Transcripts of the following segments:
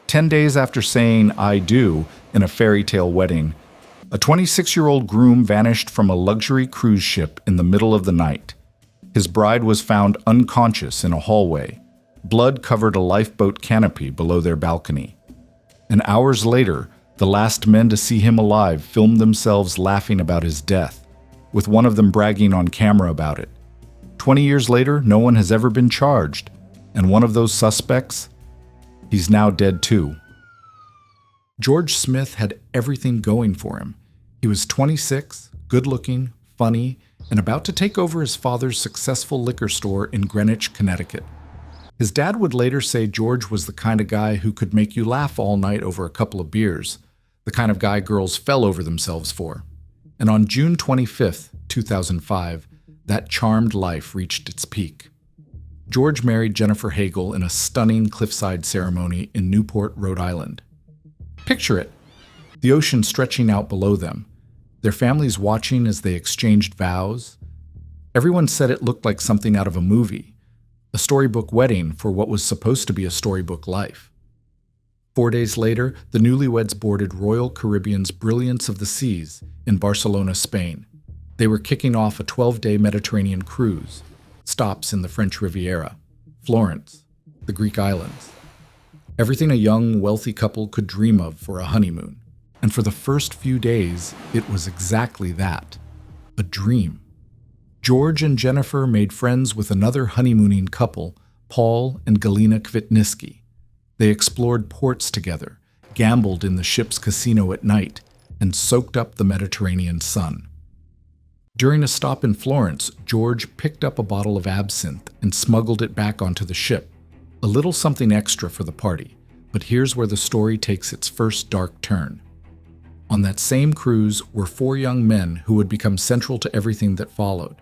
10 days after saying "I do" in a fairy tale wedding, a 26-year-old groom vanished from a luxury cruise ship in the middle of the night. His bride was found unconscious in a hallway. Blood covered a lifeboat canopy below their balcony. And hours later, the last men to see him alive filmed themselves laughing about his death, with one of them bragging on camera about it. 20 years later, no one has ever been charged, and one of those suspects, he's now dead too. George Smith had everything going for him. He was 26, good-looking, funny, and about to take over his father's successful liquor store in Greenwich, Connecticut. His dad would later say George was the kind of guy who could make you laugh all night over a couple of beers, the kind of guy girls fell over themselves for. And on June 25th, 2005, that charmed life reached its peak. George married Jennifer Hagel in a stunning cliffside ceremony in Newport, Rhode Island. Picture it, the ocean stretching out below them, their families watching as they exchanged vows. Everyone said it looked like something out of a movie, a storybook wedding for what was supposed to be a storybook life. 4 days later, the newlyweds boarded Royal Caribbean's Brilliance of the Seas in Barcelona, Spain. They were kicking off a 12-day Mediterranean cruise, stops in the French Riviera, Florence, the Greek islands. Everything a young, wealthy couple could dream of for a honeymoon. And for the first few days, it was exactly that, a dream. George and Jennifer made friends with another honeymooning couple, Paul and Galina Kvitniski. They explored ports together, gambled in the ship's casino at night, and soaked up the Mediterranean sun. During a stop in Florence, George picked up a bottle of absinthe and smuggled it back onto the ship. A little something extra for the party, but here's where the story takes its first dark turn. On that same cruise were 4 young men who would become central to everything that followed.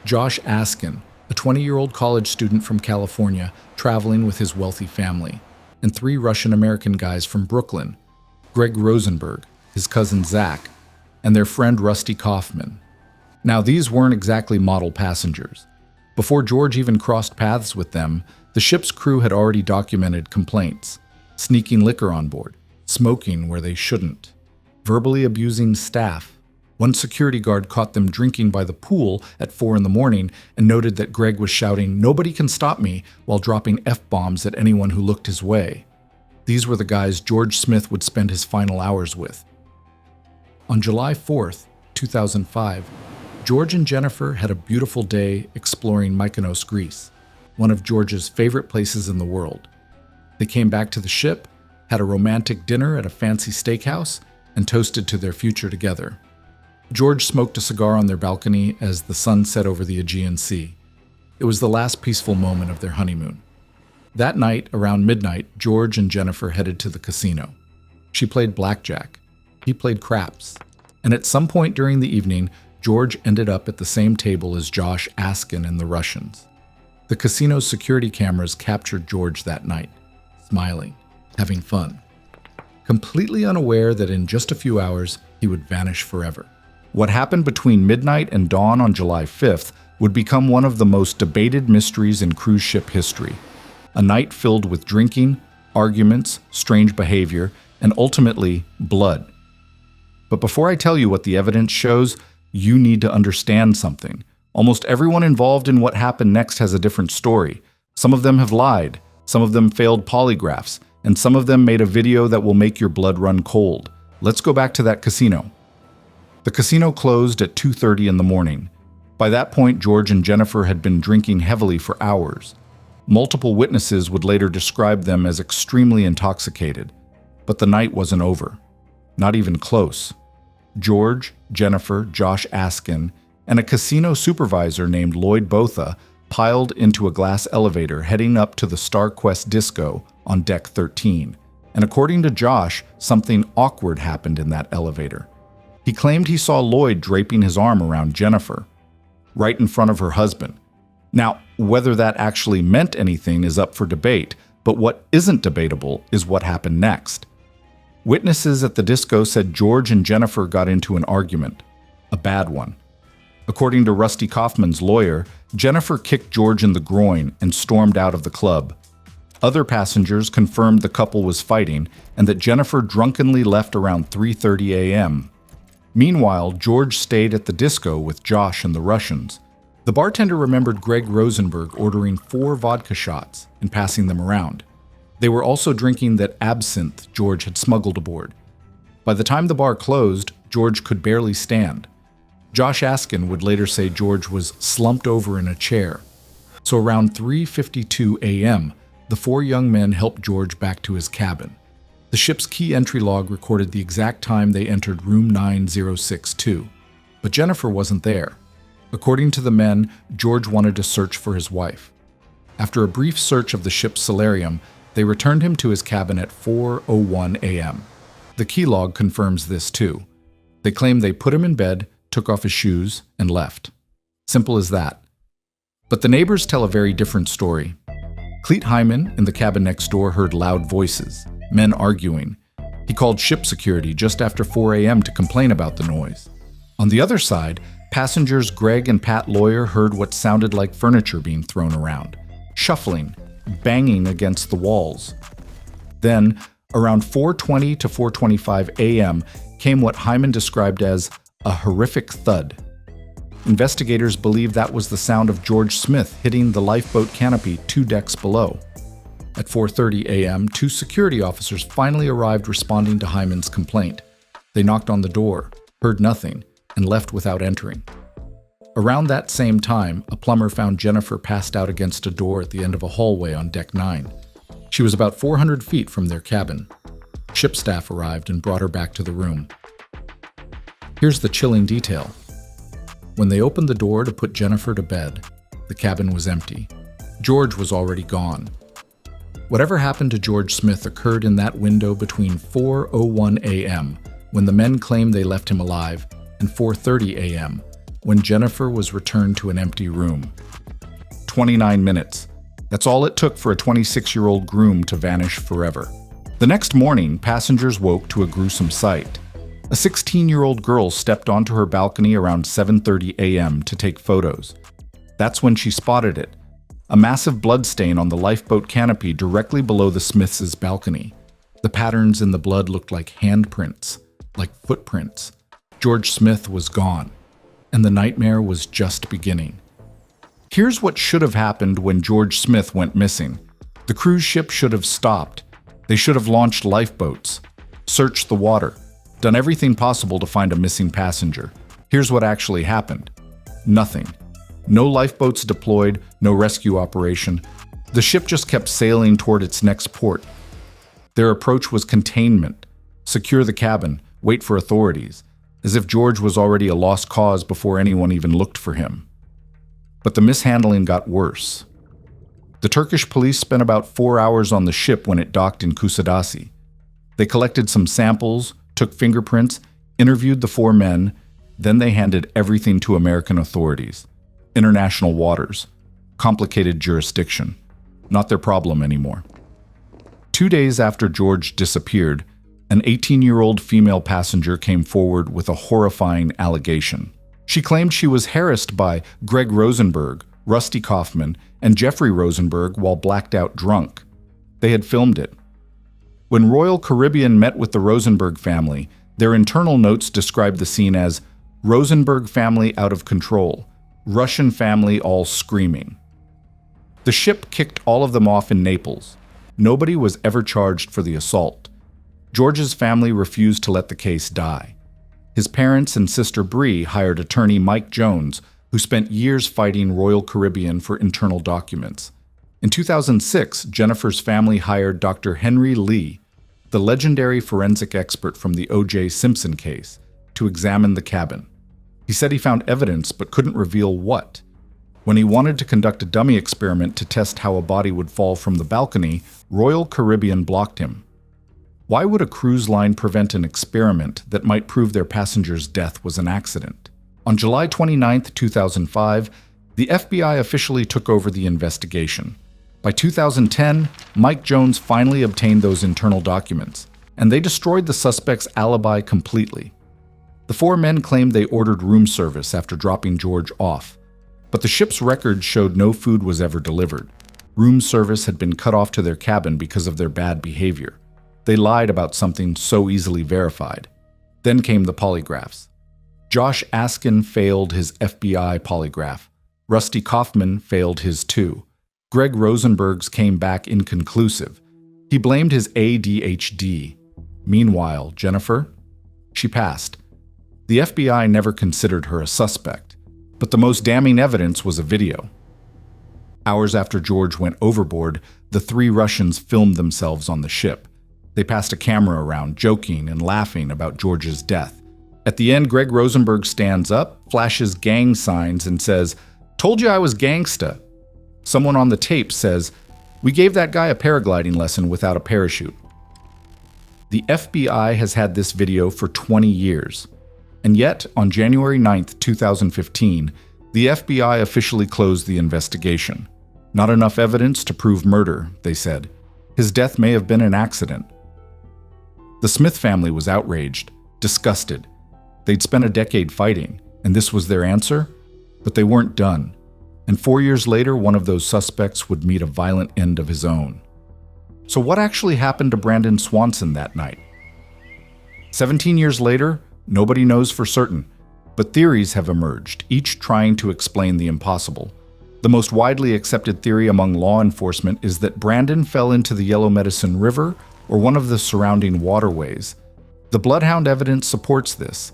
Josh Askin, a 20-year-old college student from California traveling with his wealthy family, and 3 Russian-American guys from Brooklyn, Greg Rosenberg, his cousin Zach, and their friend Rusty Kaufman. Now, these weren't exactly model passengers. Before George even crossed paths with them, the ship's crew had already documented complaints, sneaking liquor on board, smoking where they shouldn't, verbally abusing staff. One security guard caught them drinking by the pool at 4 a.m. and noted that Greg was shouting, "Nobody can stop me," while dropping F-bombs at anyone who looked his way. These were the guys George Smith would spend his final hours with. On July 4th, 2005, George and Jennifer had a beautiful day exploring Mykonos, Greece, one of George's favorite places in the world. They came back to the ship, had a romantic dinner at a fancy steakhouse, and toasted to their future together. George smoked a cigar on their balcony as the sun set over the Aegean Sea. It was the last peaceful moment of their honeymoon. That night, around midnight, George and Jennifer headed to the casino. She played blackjack. He played craps. And at some point during the evening, George ended up at the same table as Josh Askin and the Russians. The casino's security cameras captured George that night, smiling, having fun, completely unaware that in just a few hours, he would vanish forever. What happened between midnight and dawn on July 5th would become one of the most debated mysteries in cruise ship history. A night filled with drinking, arguments, strange behavior, and ultimately, blood. But before I tell you what the evidence shows, you need to understand something. Almost everyone involved in what happened next has a different story. Some of them have lied, some of them failed polygraphs, and some of them made a video that will make your blood run cold. Let's go back to that casino. The casino closed at 2:30 in the morning. By that point, George and Jennifer had been drinking heavily for hours. Multiple witnesses would later describe them as extremely intoxicated. But the night wasn't over. Not even close. George, Jennifer, Josh Askin, and a casino supervisor named Lloyd Botha piled into a glass elevator heading up to the Star Quest Disco on Deck 13. And according to Josh, something awkward happened in that elevator. He claimed he saw Lloyd draping his arm around Jennifer, right in front of her husband. Now, whether that actually meant anything is up for debate, but what isn't debatable is what happened next. Witnesses at the disco said George and Jennifer got into an argument, a bad one. According to Rusty Kaufman's lawyer, Jennifer kicked George in the groin and stormed out of the club. Other passengers confirmed the couple was fighting and that Jennifer drunkenly left around 3:30 a.m. Meanwhile, George stayed at the disco with Josh and the Russians. The bartender remembered Greg Rosenberg ordering 4 vodka shots and passing them around. They were also drinking that absinthe George had smuggled aboard. By the time the bar closed, George could barely stand. Josh Askin would later say George was slumped over in a chair. So around 3:52 a.m., the 4 young men helped George back to his cabin. The ship's key entry log recorded the exact time they entered room 9062, but Jennifer wasn't there. According to the men, George wanted to search for his wife. After a brief search of the ship's solarium, they returned him to his cabin at 4:01 a.m. The key log confirms this too. They claim they put him in bed, took off his shoes, and left. Simple as that. But the neighbors tell a very different story. Cleet Hyman in the cabin next door heard loud voices, men arguing. He called ship security just after 4 a.m. to complain about the noise. On the other side, passengers Greg and Pat Lawyer heard what sounded like furniture being thrown around, shuffling, banging against the walls. Then, around 4:20 to 4:25 a.m., came what Hyman described as a horrific thud. Investigators believe that was the sound of George Smith hitting the lifeboat canopy 2 decks below. At 4:30 a.m., 2 security officers finally arrived responding to Hyman's complaint. They knocked on the door, heard nothing, and left without entering. Around that same time, a plumber found Jennifer passed out against a door at the end of a hallway on deck 9. She was about 400 feet from their cabin. Ship staff arrived and brought her back to the room. Here's the chilling detail. When they opened the door to put Jennifer to bed, the cabin was empty. George was already gone. Whatever happened to George Smith occurred in that window between 4:01 a.m., when the men claimed they left him alive, and 4:30 a.m., when Jennifer was returned to an empty room. 29 minutes. That's all it took for a 26-year-old groom to vanish forever. The next morning, passengers woke to a gruesome sight. A 16-year-old girl stepped onto her balcony around 7:30 a.m. to take photos. That's when she spotted it, a massive bloodstain on the lifeboat canopy directly below the Smiths' balcony. The patterns in the blood looked like handprints, like footprints. George Smith was gone, and the nightmare was just beginning. Here's what should have happened when George Smith went missing. The cruise ship should have stopped. They should have launched lifeboats, searched the water, done everything possible to find a missing passenger. Here's what actually happened. Nothing. No lifeboats deployed, no rescue operation. The ship just kept sailing toward its next port. Their approach was containment, secure the cabin, wait for authorities, as if George was already a lost cause before anyone even looked for him. But the mishandling got worse. The Turkish police spent about 4 hours on the ship when it docked in Kusadasi. They collected some samples, took fingerprints, interviewed the 4 men, then they handed everything to American authorities. International waters. Complicated jurisdiction. Not their problem anymore. 2 days after George disappeared, an 18-year-old female passenger came forward with a horrifying allegation. She claimed she was harassed by Greg Rosenberg, Rusty Kaufman, and Jeffrey Rosenberg while blacked out drunk. They had filmed it. When Royal Caribbean met with the Rosenberg family, their internal notes described the scene as Rosenberg family out of control, Russian family all screaming. The ship kicked all of them off in Naples. Nobody was ever charged for the assault. George's family refused to let the case die. His parents and sister Bree hired attorney Mike Jones, who spent years fighting Royal Caribbean for internal documents. In 2006, Jennifer's family hired Dr. Henry Lee, the legendary forensic expert from the O.J. Simpson case, to examine the cabin. He said he found evidence but couldn't reveal what. When he wanted to conduct a dummy experiment to test how a body would fall from the balcony, Royal Caribbean blocked him. Why would a cruise line prevent an experiment that might prove their passenger's death was an accident? On July 29, 2005, the FBI officially took over the investigation. By 2010, Mike Jones finally obtained those internal documents, and they destroyed the suspect's alibi completely. The 4 men claimed they ordered room service after dropping George off, but the ship's records showed no food was ever delivered. Room service had been cut off to their cabin because of their bad behavior. They lied about something so easily verified. Then came the polygraphs. Josh Askin failed his FBI polygraph. Rusty Kaufman failed his too. Greg Rosenberg's came back inconclusive. He blamed his ADHD. Meanwhile, Jennifer? She passed. The FBI never considered her a suspect, but the most damning evidence was a video. Hours after George went overboard, the three Russians filmed themselves on the ship. They passed a camera around, joking and laughing about George's death. At the end, Greg Rosenberg stands up, flashes gang signs, and says, "Told you I was gangsta." Someone on the tape says, "We gave that guy a paragliding lesson without a parachute." The FBI has had this video for 20 years. And yet, on January 9th, 2015, the FBI officially closed the investigation. Not enough evidence to prove murder, they said. His death may have been an accident. The Smith family was outraged, disgusted. They'd spent a decade fighting, and this was their answer? But they weren't done. And 4 years later, one of those suspects would meet a violent end of his own. So what actually happened to Brandon Swanson that night? 17 years later, nobody knows for certain, but theories have emerged, each trying to explain the impossible. The most widely accepted theory among law enforcement is that Brandon fell into the Yellow Medicine River or one of the surrounding waterways. The bloodhound evidence supports this.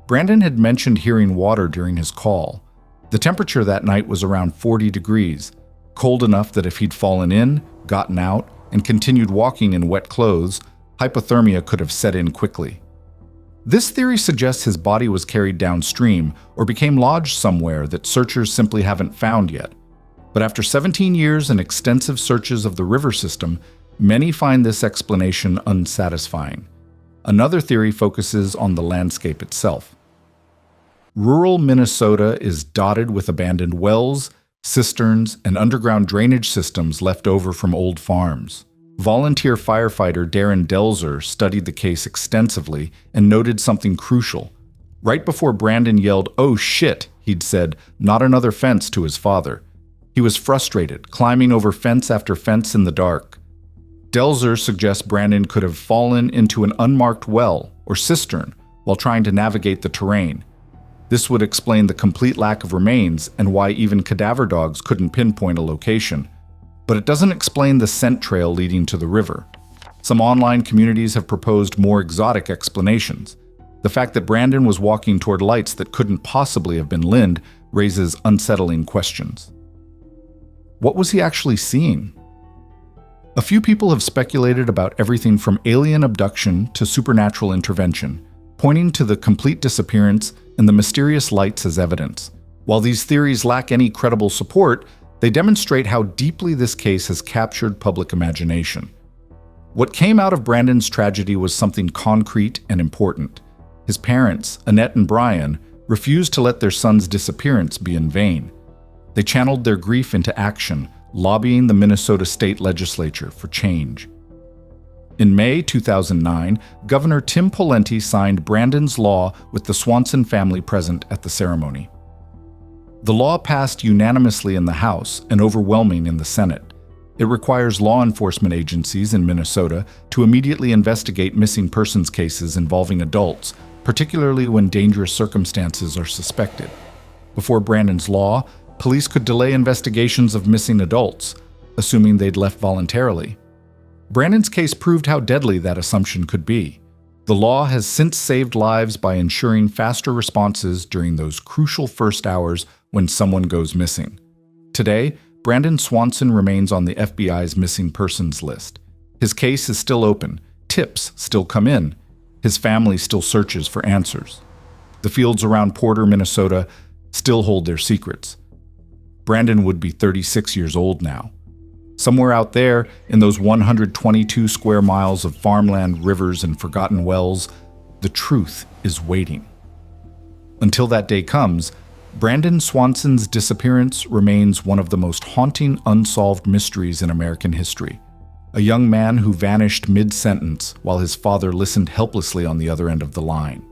Brandon had mentioned hearing water during his call. The temperature that night was around 40 degrees, cold enough that if he'd fallen in, gotten out, and continued walking in wet clothes, hypothermia could have set in quickly. This theory suggests his body was carried downstream or became lodged somewhere that searchers simply haven't found yet. But after 17 years and extensive searches of the river system, many find this explanation unsatisfying. Another theory focuses on the landscape itself. Rural Minnesota is dotted with abandoned wells, cisterns, and underground drainage systems left over from old farms. Volunteer firefighter Darren Delzer studied the case extensively and noted something crucial. Right before Brandon yelled, "Oh shit," he'd said, "Not another fence," to his father. He was frustrated, climbing over fence after fence in the dark. Delzer suggests Brandon could have fallen into an unmarked well or cistern while trying to navigate the terrain. This would explain the complete lack of remains and why even cadaver dogs couldn't pinpoint a location. But it doesn't explain the scent trail leading to the river. Some online communities have proposed more exotic explanations. The fact that Brandon was walking toward lights that couldn't possibly have been Lind raises unsettling questions. What was he actually seeing? A few people have speculated about everything from alien abduction to supernatural intervention, pointing to the complete disappearance and the mysterious lights as evidence. While these theories lack any credible support, they demonstrate how deeply this case has captured public imagination. What came out of Brandon's tragedy was something concrete and important. His parents, Annette and Brian, refused to let their son's disappearance be in vain. They channeled their grief into action, lobbying the Minnesota State Legislature for change. In May 2009, Governor Tim Pawlenty signed Brandon's law with the Swanson family present at the ceremony. The law passed unanimously in the House and overwhelming in the Senate. It requires law enforcement agencies in Minnesota to immediately investigate missing persons cases involving adults, particularly when dangerous circumstances are suspected. Before Brandon's law, police could delay investigations of missing adults, assuming they'd left voluntarily. Brandon's case proved how deadly that assumption could be. The law has since saved lives by ensuring faster responses during those crucial first hours when someone goes missing. Today, Brandon Swanson remains on the FBI's missing persons list. His case is still open, tips still come in, his family still searches for answers. The fields around Porter, Minnesota still hold their secrets. Brandon would be 36 years old now. Somewhere out there, in those 122 square miles of farmland, rivers, and forgotten wells, the truth is waiting. Until that day comes, Brandon Swanson's disappearance remains one of the most haunting unsolved mysteries in American history. A young man who vanished mid-sentence while his father listened helplessly on the other end of the line.